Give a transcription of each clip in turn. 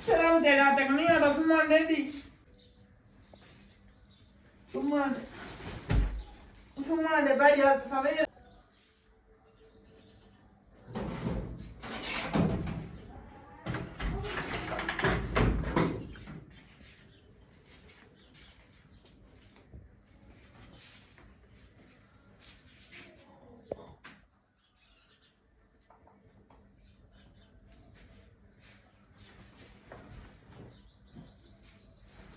शर्म तेरा तक नहीं आता सुमान दे दी सुमान सुमान दे बढ़िया सवेरे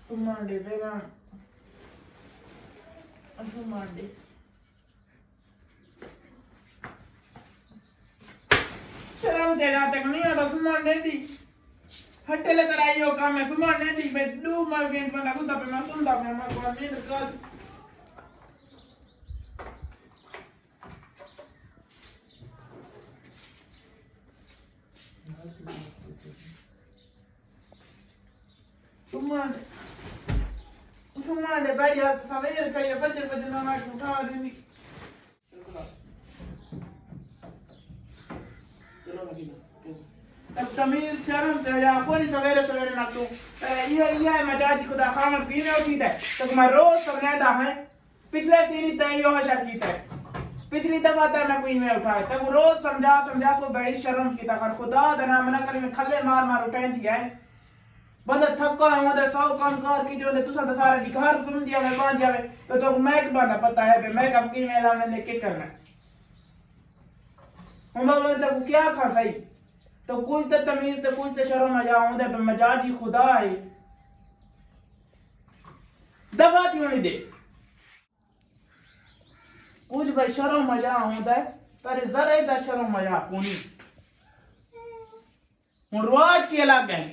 सुमान दे बेगा सुमान दे शर्म तेरा तक नहीं आता सुमान दे दी हट्टे ले तराई हो काम है सुमान दे दी मैं डू मार गेंद पर लगूं तब मैं सुन तब मैं को नहीं निकाल सुमान सुमान दे बढ़िया सवेरे खड़ी है फजर फजर नमाज उठा देनी चलो लगी अब तमीज शर्म ते या कोई सवेरे सवेरे ना तू ये मजाज खुदा खामत पीने उठी है तो मैं रोज समझाता है पिछले सीरी तय यो हशर की है पिछली दफा तक मैं कोई में उठाया तब रोज समझा समझा को बड़ी शर्म की था खुदा दना मना कर में खले मार मार उठाई दिया है बंदा थका है वहां 100 काम कर की जो ने तुसा तो सारा दिखार सुन दिया मैं बांध जावे तो मैं के बंदा पता है बे मैं कब की मेला में लेके करना हम बाबा तो क्या खा सही तो कुछ तो तमीज तो कुछ तो शर्म मजा आउंदे पे मजाजी खुदा है दबा क्यों नहीं दे कुछ भाई शर्म मजा आउंदे पर जरा दा शर्म मजा कोनी हुन रोट के लग गए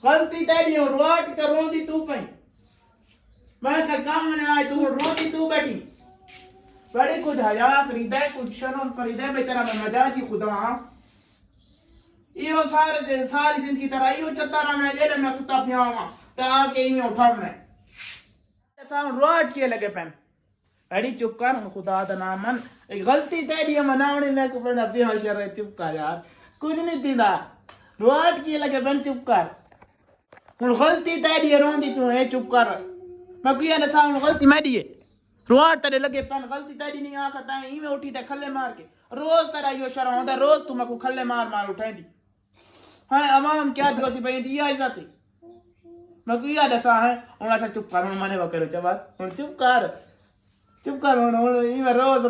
गलती तेरी हो रोट के रोंदी तू पई मैं का काम में आए तू रोंदी तू बैठी बड़ी कुछ हया खरीदा कुछ शर्म खरीदा बेचारा मैं मजाजी खुदा हां यो सारी जिंदगी तरह यो चतारा में ले मैं सुता पियावा ता के ही उठा मैं साउंड रोट के लगे पेन अड़ी चुप कर खुदा दा नाम मन गलती तेरी मनावने में को बना बेहोश रहे चुप कर यार कुछ नहीं दीदा रोट के लगे पेन चुप कर हुन गलती तेरी रोंदी तू है चुप कर मैं कोई ना साउंड गलती मैं दी रोट तेरे लगे पेन गलती तेरी नहीं आखता है ई में उठी ते खले मार के रोज तेरा यो शर्म होता रोज तू मको खले मार मार उठाई दी हां अवाम क्या गलती पे दी आई जाती मैं कोई याद ऐसा है उना से चुप कर मने वकर चुप कर ई में रोज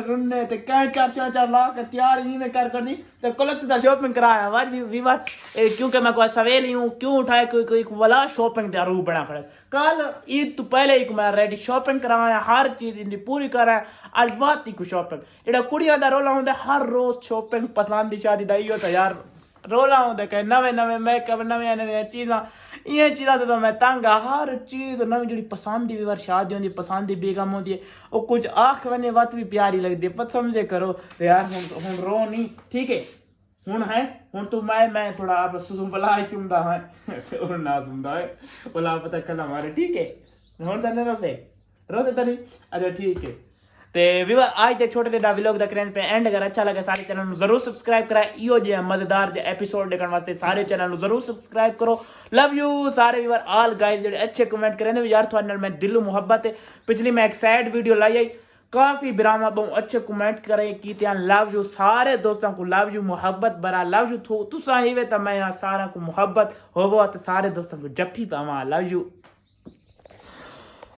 रुन्ने ते काय 4 लाख तैयार ई में कर दी तो गलत दा शॉपिंग कराया वार विवाद क्योंकि मैं कोई सवेली हूं क्यों उठाए कोई वाला शॉपिंग दा रूप बना खड़े कल ईद तो पहले ही मैं रेडी शॉपिंग कराया हर चीज इनकी पूरी करा आज बात को शॉपिंग एड़ा कुड़ियां दा रोला होंदा हर रोज शॉपिंग पसंद दी शादी दा इयो तो यार रोला होंदा के नवे मेकअप नवे चीज़ां ये चीज़ां तो मैं तंग हर चीज़ नवी जी पसंद दी बार शादी होंदी पसंद दी बेगम होंदी है वो कुछ आख बने बात भी प्यारी लगती है पर समझे करो तो यार हुन रो नहीं ठीक है हुन है हुन तू मैं थोड़ा आप सुसुम ही सुनता है और ना सुनता है बोला पता कल हमारे ठीक है हुन तने रोसे तनी अच्छा ठीक है ते विवर आज दे छोटे दा व्लॉग दा करें पे एंड अगर अच्छा लगे सारे चैनल नु जरूर सब्सक्राइब करा इयो जे मजेदार जे एपिसोड देखने वास्ते सारे चैनल नु जरूर सब्सक्राइब करो लव यू सारे विवर ऑल गाइस जेडे अच्छे कमेंट करें यार थोड़े नाल मैं दिल मुहब्बत है पिछली मैं एक सैड वीडियो लाई आई काफी बिरामा बहुत अच्छे कमेंट करे की त्यान लव यू सारे दोस्तों को लव यू मुहब्बत बरा लव यू तुसा ही वे तो मैं यहाँ सारा को मुहब्बत होवो तो सारे दोस्तों को जप्फी पावा लव यू